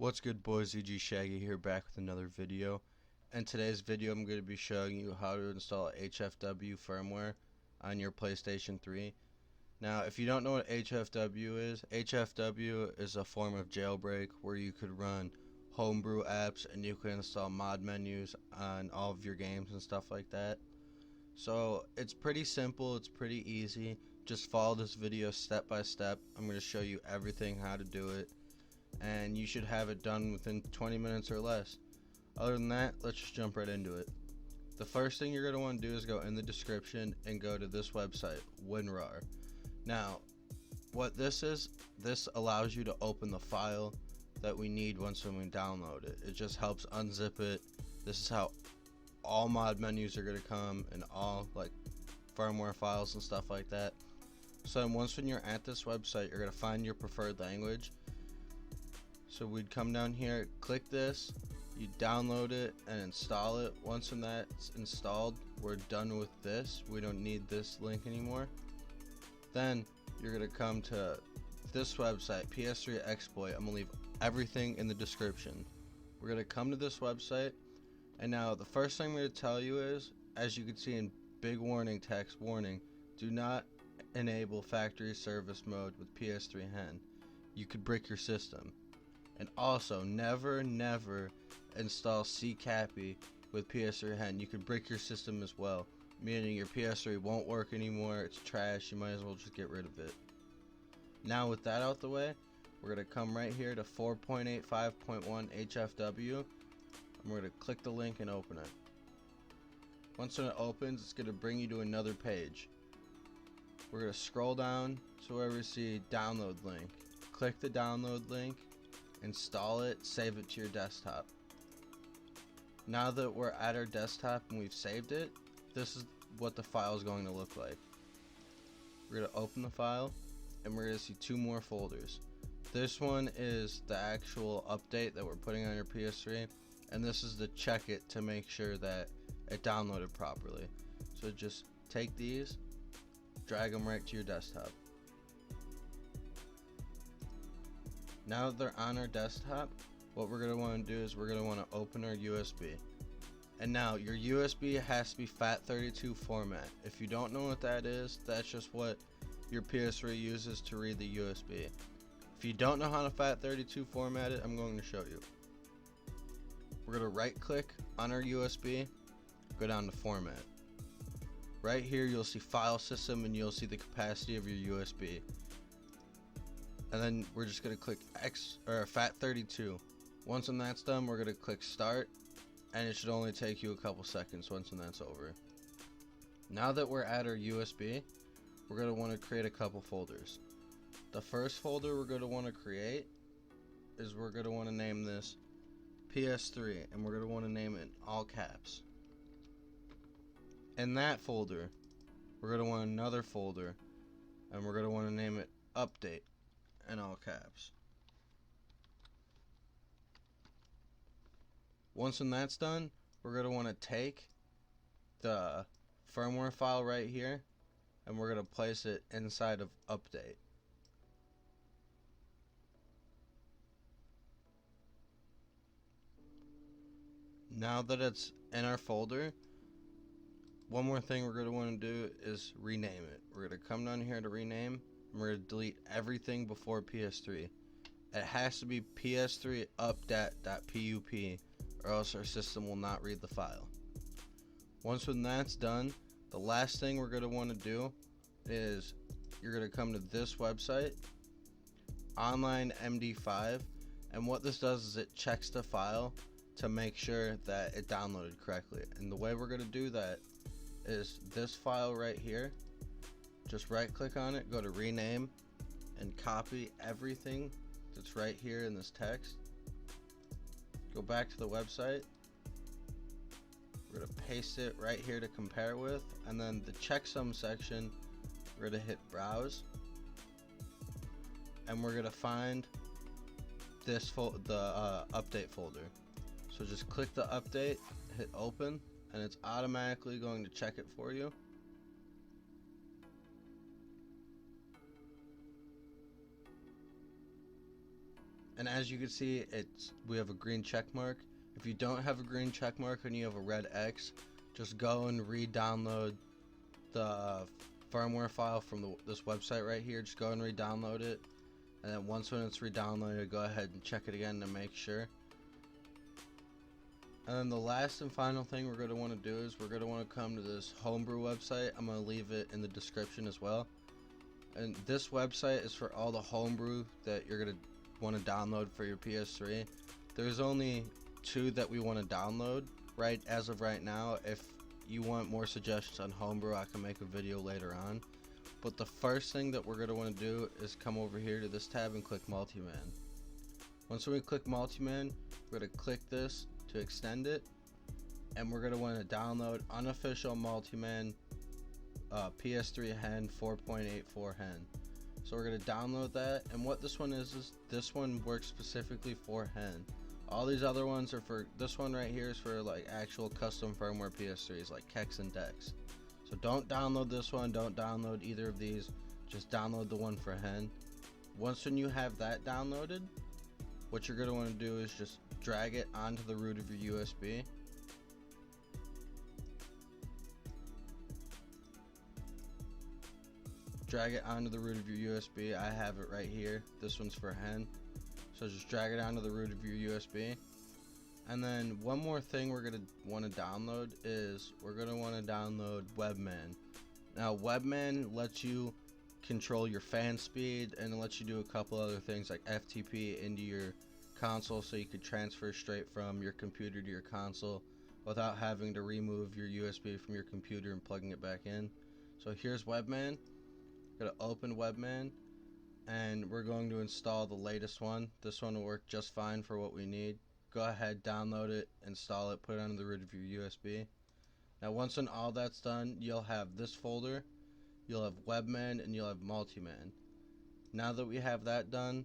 What's good, boys? EG Shaggy here, back with another video. In today's video I'm going to be showing you how to install HFW firmware on your PlayStation 3. Now, if you don't know what HFW is a form of jailbreak where you could run homebrew apps and you can install mod menus on all of your games and stuff like that. So it's pretty simple, it's pretty easy. Just follow this video step by step. I'm going to show you everything how to do it, and you should have it done within 20 minutes or less. Other than that, let's just jump right into it. The first thing you're going to want to do is go in the description and go to this website, WinRAR. Now, what this is, this allows you to open the file that we need once when we download it. It just helps unzip it. This is how all mod menus are going to come, and all like firmware files and stuff like that. So once when you're at this website, you're going to find your preferred language. So we'd come down here, click this, you download it and install it. Once when that's installed, we're done with this. We don't need this link anymore. Then you're going to come to this website, PS3 exploit. I'm going to leave everything in the description. We're going to come to this website, and now the first thing I'm going to tell you is, as you can see in big warning text, warning, do not enable factory service mode with PS3 HEN. You could brick your system. And also, never install ccappy with PS3 HEN. You could brick your system as well, meaning your PS3 won't work anymore, it's trash, you might as well just get rid of it. Now with that out the way, we're going to come right here to 4.85.1 HFW, and we're going to click the link and open it. Once it opens, it's going to bring you to another page. We're going to scroll down to where we see download link. Click the download link, install it, save it to your desktop. Now that we're at our desktop and we've saved it, this is what the file is going to look like. We're going to open the file, and we're going to see two more folders. This one is the actual update that we're putting on your PS3, and this is to check it to make sure that it downloaded properly. So just take these, drag them right to your desktop. Now that they're on our desktop, what we're going to want to do is we're going to want to open our USB. And now your USB has to be FAT32 format. If you don't know what that is, that's just what your PS3 uses to read the USB. If you don't know how to FAT32 format it, I'm going to show you. We're going to right click on our USB, go down to format. Right here you'll see file system, and you'll see the capacity of your USB. And then we're just going to click FAT32. Once when that's done, we're going to click start, and it should only take you a couple seconds once when that's over. Now that we're at our USB, we're going to want to create a couple folders. The first folder we're going to want to create is we're going to want to name this PS3, and we're going to want to name it in all caps. In that folder, we're going to want another folder, and we're going to want to name it update in all caps. Once when that's done, we're going to want to take the firmware file right here, and we're going to place it inside of update. Now that it's in our folder, one more thing we're going to want to do is rename it. We're going to come down here to rename, and we're going to delete everything before PS3. It has to be PS3 updat.pup, or else our system will not read the file. Once when that's done, the last thing we're going to want to do is you're going to come to this website, online MD5, and what this does is it checks the file to make sure that it downloaded correctly. And the way we're going to do that is this file right here. Just right click on it, go to rename, and copy everything that's right here in this text. Go back to the website. We're going to paste it right here to compare with, and then the checksum section, we're going to hit browse, and we're going to find this update folder. So just click the update, hit open, and it's automatically going to check it for you. And as you can see, we have a green check mark. If you don't have a green check mark and you have a red X, just go and re-download the firmware file from this website right here. Just go and re-download it, and then once when it's re-downloaded, go ahead and check it again to make sure. And then the last and final thing we're going to want to do is we're going to want to come to this homebrew website. I'm going to leave it in the description as well. And this website is for all the homebrew that you're going to want to download for your PS3. There's only 2 that we want to download right as of right now. If you want more suggestions on homebrew, I can make a video later on. But the first thing that we're going to want to do is come over here to this tab and click multi-man. Once we click multi-man, we're going to click this to extend it, and we're going to want to download unofficial multi-man PS3 HEN 4.84 HEN. So we're going to download that, and what this one is this one works specifically for HEN. All these other ones are for, this one right here is for like actual custom firmware PS3s like Kex and Dex. So don't download this one, don't download either of these, just download the one for HEN. Once when you have that downloaded, what you're going to want to do is just drag it onto the root of your USB. Drag it onto the root of your USB. I have it right here. This one's for HEN. So just drag it onto the root of your USB. And then one more thing we're going to want to download is we're going to want to download Webman. Now Webman lets you control your fan speed, and it lets you do a couple other things like FTP into your console, so you could transfer straight from your computer to your console without having to remove your USB from your computer and plugging it back in. So here's Webman. We're going to open Webman, and we're going to install the latest one. This one will work just fine for what we need. Go ahead, download it, install it, put it on the root of your USB. Now once when all that's done, you'll have this folder, you'll have Webman, and you'll have Multiman. Now that we have that done,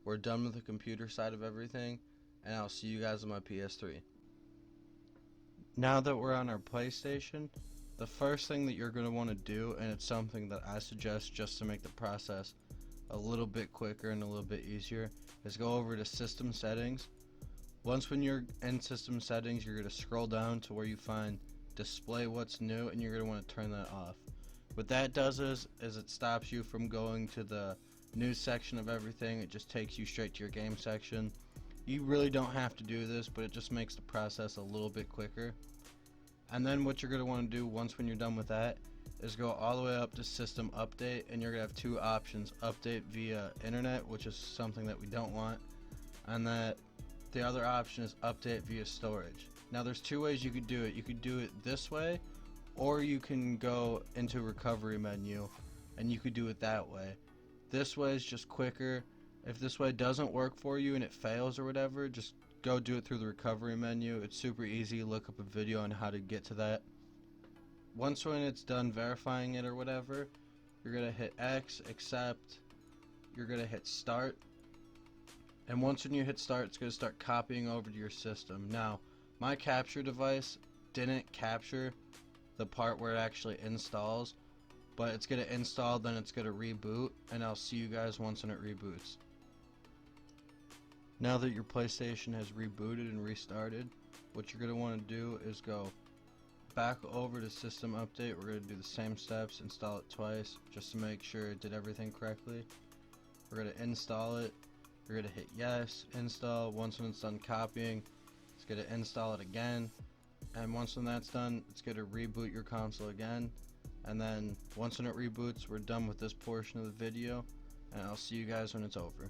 we're done with the computer side of everything, and I'll see you guys on my PS3. Now that we're on our PlayStation, the first thing that you're going to want to do, and it's something that I suggest just to make the process a little bit quicker and a little bit easier, is go over to System Settings. Once when you're in System Settings, you're going to scroll down to where you find Display What's New, and you're going to want to turn that off. What that does is it stops you from going to the news section of everything. It just takes you straight to your game section. You really don't have to do this, but it just makes the process a little bit quicker. And then what you're going to want to do once when you're done with that is go all the way up to System Update, and you're going to have 2 options: update via internet, which is something that we don't want, and that the other option is update via storage. Now there's 2 ways you could do it. You could do it this way, or you can go into recovery menu and you could do it that way. This way is just quicker. If this way doesn't work for you and it fails or whatever, just go do it through the recovery menu. It's super easy. Look up a video on how to get to that. Once when it's done verifying it or whatever, you're going to hit X, accept, you're going to hit start, and once when you hit start, it's going to start copying over to your system. Now my capture device didn't capture the part where it actually installs, but it's going to install, then it's going to reboot, and I'll see you guys once when it reboots. Now that your PlayStation has rebooted and restarted, what you're going to want to do is go back over to System Update. We're going to do the same steps, install it twice just to make sure it did everything correctly. We're going to install it. We're going to hit yes, install. Once when it's done copying, it's going to install it again, and once when that's done, it's going to reboot your console again. And then once when it reboots, we're done with this portion of the video, and I'll see you guys when it's over.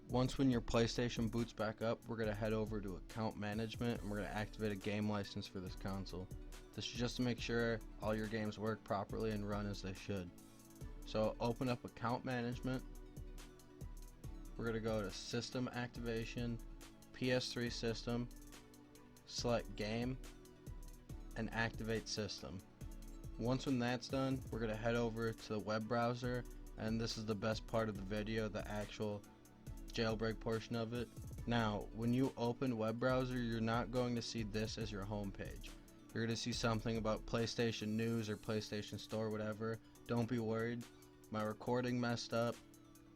Once when your PlayStation boots back up, we're going to head over to account management, and we're going to activate a game license for this console. This is just to make sure all your games work properly and run as they should. So open up account management. We're going to go to System Activation, PS3 System, select Game, and Activate System. Once when that's done, we're going to head over to the web browser, and this is the best part of the video, the actual jailbreak portion of it. Now, when you open web browser, you're not going to see this as your home page. You're going to see something about PlayStation News or PlayStation Store, whatever. Don't be worried. My recording messed up.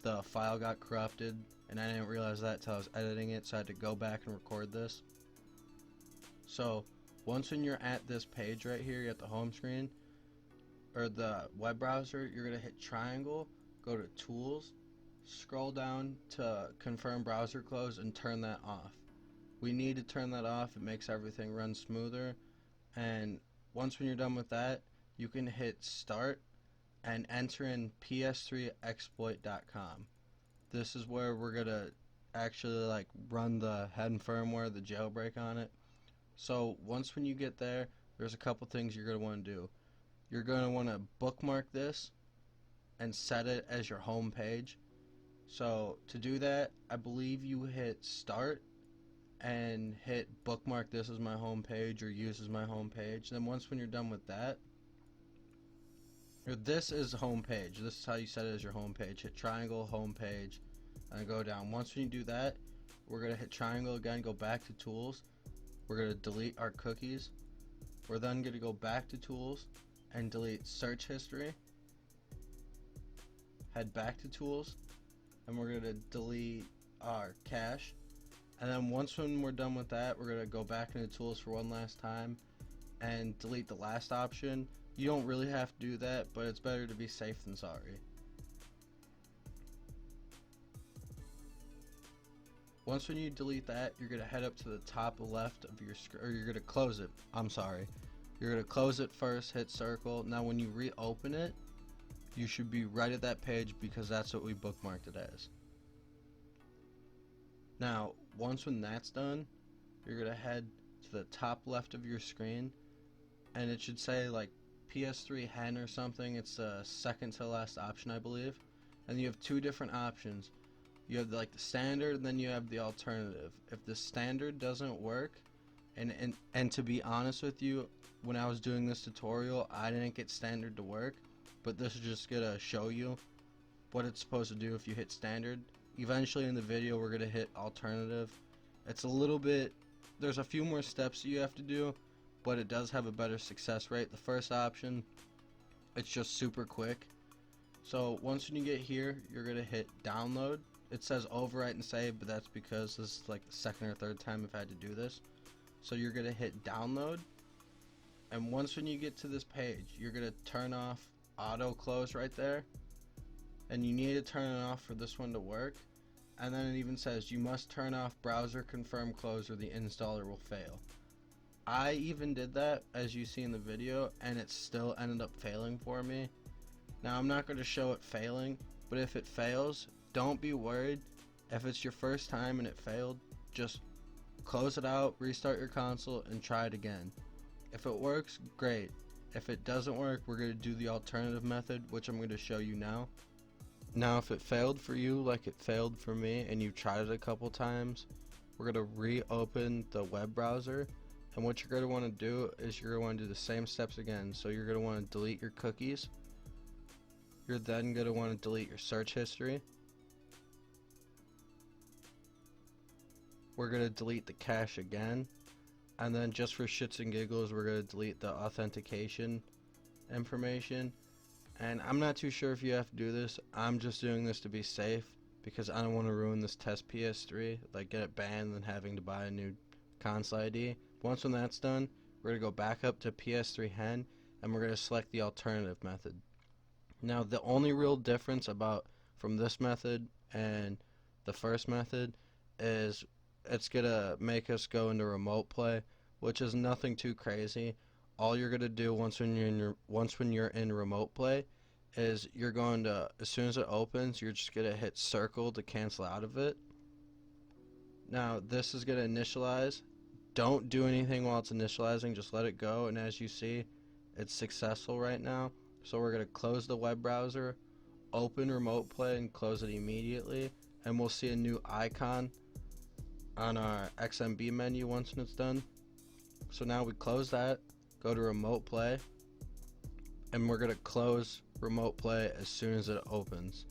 The file got corrupted. and I didn't realize that till I was editing it, so I had to go back and record this. So once when you're at this page right here, you're at the home screen or the web browser, you're gonna hit triangle, go to tools, scroll down to confirm browser close, and turn that off. We need to turn that off. It makes everything run smoother. And once when you're done with that, you can hit start and enter in ps3exploit.com. This is where we're gonna actually like run the HEN firmware, the jailbreak on it. So once when you get there, there's a couple things you're gonna want to do. You're gonna want to bookmark this and set it as your home page. So to do that, I believe you hit start and hit bookmark this as my home page or use as my home page. Then once when you're done with that, or this is home page. This is how you set it as your home page. Hit triangle, home page, and go down. Once when you do that, we're gonna hit triangle again, go back to tools. We're gonna delete our cookies. We're then gonna go back to tools and delete search history. Head back to tools, and we're gonna delete our cache. And then once when we're done with that, we're gonna go back into tools for one last time and delete the last option. You don't really have to do that, but it's better to be safe than sorry. Once when you delete that, you're gonna head up to the top left of your screen, or you're gonna close it. I'm sorry. You're gonna close it first, hit circle. Now when you reopen it, you should be right at that page because that's what we bookmarked it as. Now, once when that's done, you're gonna head to the top left of your screen, and it should say like PS3 HEN or something. It's the second to last option, I believe. And you have two different options. You have like the standard, and then you have the alternative. If the standard doesn't work, and to be honest with you, when I was doing this tutorial, I didn't get standard to work, but this is just gonna show you what it's supposed to do if you hit standard. Eventually in the video, we're gonna hit alternative. It's a little bit, there's a few more steps that you have to do, but it does have a better success rate. The first option, it's just super quick. So once when you get here, you're gonna hit download. It says overwrite and save, but that's because this is like the second or third time I've had to do this. So you're gonna hit download, and once when you get to this page, you're gonna turn off auto close right there, and you need to turn it off for this one to work. And then it even says you must turn off browser confirm close or the installer will fail. I even did that, as you see in the video, and it still ended up failing for me. Now I'm not going to show it failing, but if it fails, don't be worried. If it's your first time and it failed, just close it out, restart your console, and try it again. If it works, great. If it doesn't work, we're going to do the alternative method, which I'm going to show you now. Now if it failed for you like it failed for me and you tried it a couple times, we're going to reopen the web browser. And what you're going to want to do is you're going to want to do the same steps again. So you're going to want to delete your cookies. You're then going to want to delete your search history. We're going to delete the cache again. And then just for shits and giggles, we're going to delete the authentication information. And I'm not too sure if you have to do this. I'm just doing this to be safe because I don't want to ruin this test PS3, like get it banned and having to buy a new console ID. Once when that's done, we're going to go back up to PS3 HEN and we're going to select the alternative method. Now the only real difference from this method and the first method is it's going to make us go into remote play, which is nothing too crazy. All you're going to do once when you're in remote play is you're going to, as soon as it opens, you're just going to hit circle to cancel out of it. Now this is going to initialize. Don't do anything while it's initializing, just let it go, and as you see, it's successful right now. So we're going to close the web browser, open remote play, and close it immediately, and we'll see a new icon on our XMB menu once it's done. So now we close that, go to remote play, and we're going to close remote play as soon as it opens.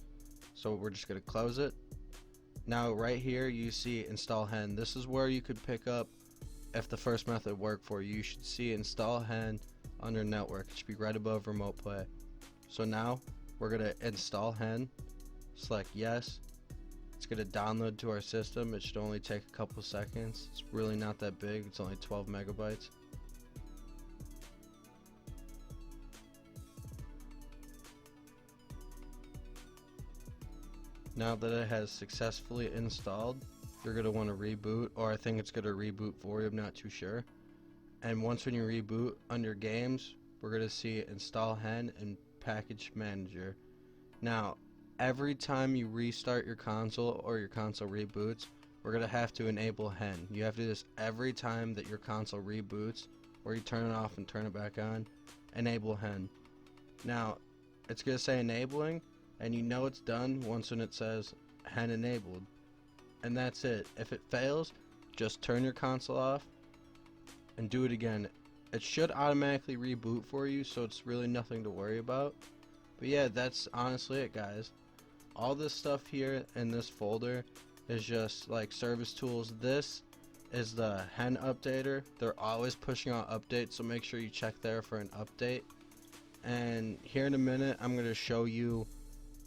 So we're just going to close it. Now right here you see install HEN. This is where you could pick up if the first method worked for you. You should see install HEN under network. It should be right above remote play. So now we're going to install HEN, select yes. It's going to download to our system. It should only take a couple seconds. It's really not that big. It's only 12 megabytes. Now that it has successfully installed, you're going to want to reboot, or I think it's going to reboot for you, I'm not too sure. And once when you reboot, under games, we're going to see install HEN and package manager. Now, every time you restart your console or your console reboots, we're going to have to enable HEN. You have to do this every time that your console reboots, or you turn it off and turn it back on, enable HEN. Now, it's going to say enabling, and you know it's done once when it says HEN enabled. And that's it. If it fails, just turn your console off and do it again. It should automatically reboot for you, so it's really nothing to worry about. But yeah, that's honestly it, guys. All this stuff here in this folder is just like service tools. This is the HEN updater. They're always pushing out updates, so make sure you check there for an update. And here in a minute, I'm going to show you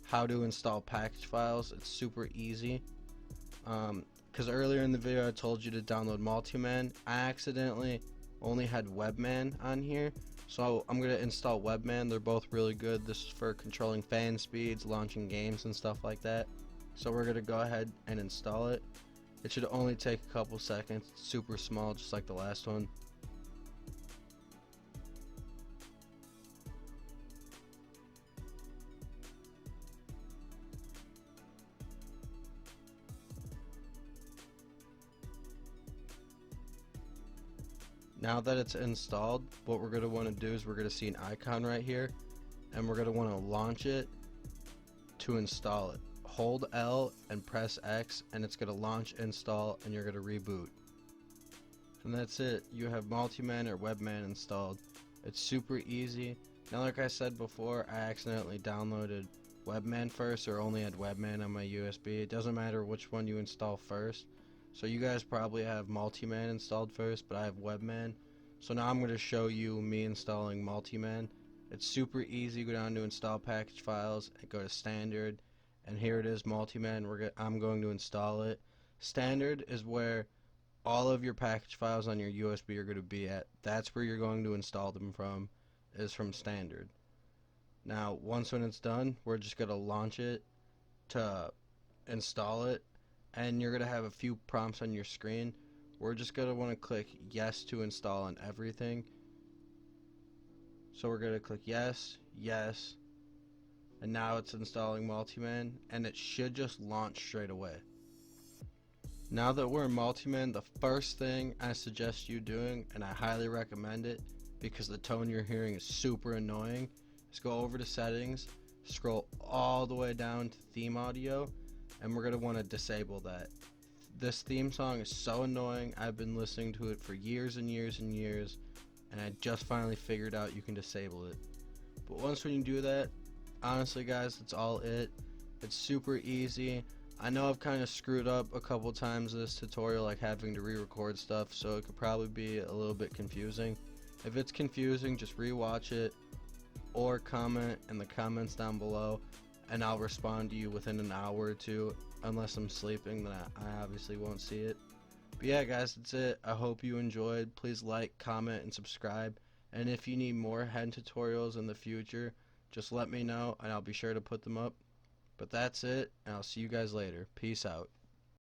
how to install package files. It's super easy. Because earlier in the video I told you to download Multiman. I accidentally only had Webman on here, so I'm going to install Webman. They're both really good. This is for controlling fan speeds, launching games and stuff like that. So we're going to go ahead and install it. It should only take a couple seconds. It's super small, just like the last one. Now that it's installed, what we're going to want to do is we're going to see an icon right here, and we're going to want to launch it to install it. Hold L and press X, and it's going to launch, install, and you're going to reboot. And that's it. You have Multiman or Webman installed. It's super easy. Now, like I said before, I accidentally downloaded Webman first, or only had Webman on my USB. It doesn't matter which one you install first. So you guys probably have Multiman installed first, but I have Webman. So now I'm going to show you me installing Multiman. It's super easy. Go down to install package files and go to standard, and here it is, Multiman. I'm going to install it. Standard is where all of your package files on your USB are going to be at. That's where you're going to install them from, is from standard. Now once when it's done, we're just going to launch it to install it. And you're going to have a few prompts on your screen. We're just going to want to click yes to install on everything. So we're going to click yes, yes, and now it's installing Multiman, and it should just launch straight away. Now that we're in Multiman, the first thing I suggest you doing, and I highly recommend it because the tone you're hearing is super annoying, is go over to settings, scroll all the way down to theme audio, and we're going to want to disable that. This theme song is so annoying. I've been listening to it for years and years and years, and I just finally figured out you can disable it. But once when you do that, honestly guys, that's all it. It's super easy. I know I've kind of screwed up a couple times in this tutorial, like having to re-record stuff, so it could probably be a little bit confusing. If it's confusing, just re-watch it or comment in the comments down below, and I'll respond to you within an hour or two. Unless I'm sleeping, then I obviously won't see it. But yeah guys, that's it. I hope you enjoyed. Please like, comment, and subscribe. And if you need more HEN tutorials in the future, just let me know and I'll be sure to put them up. But that's it, and I'll see you guys later. Peace out.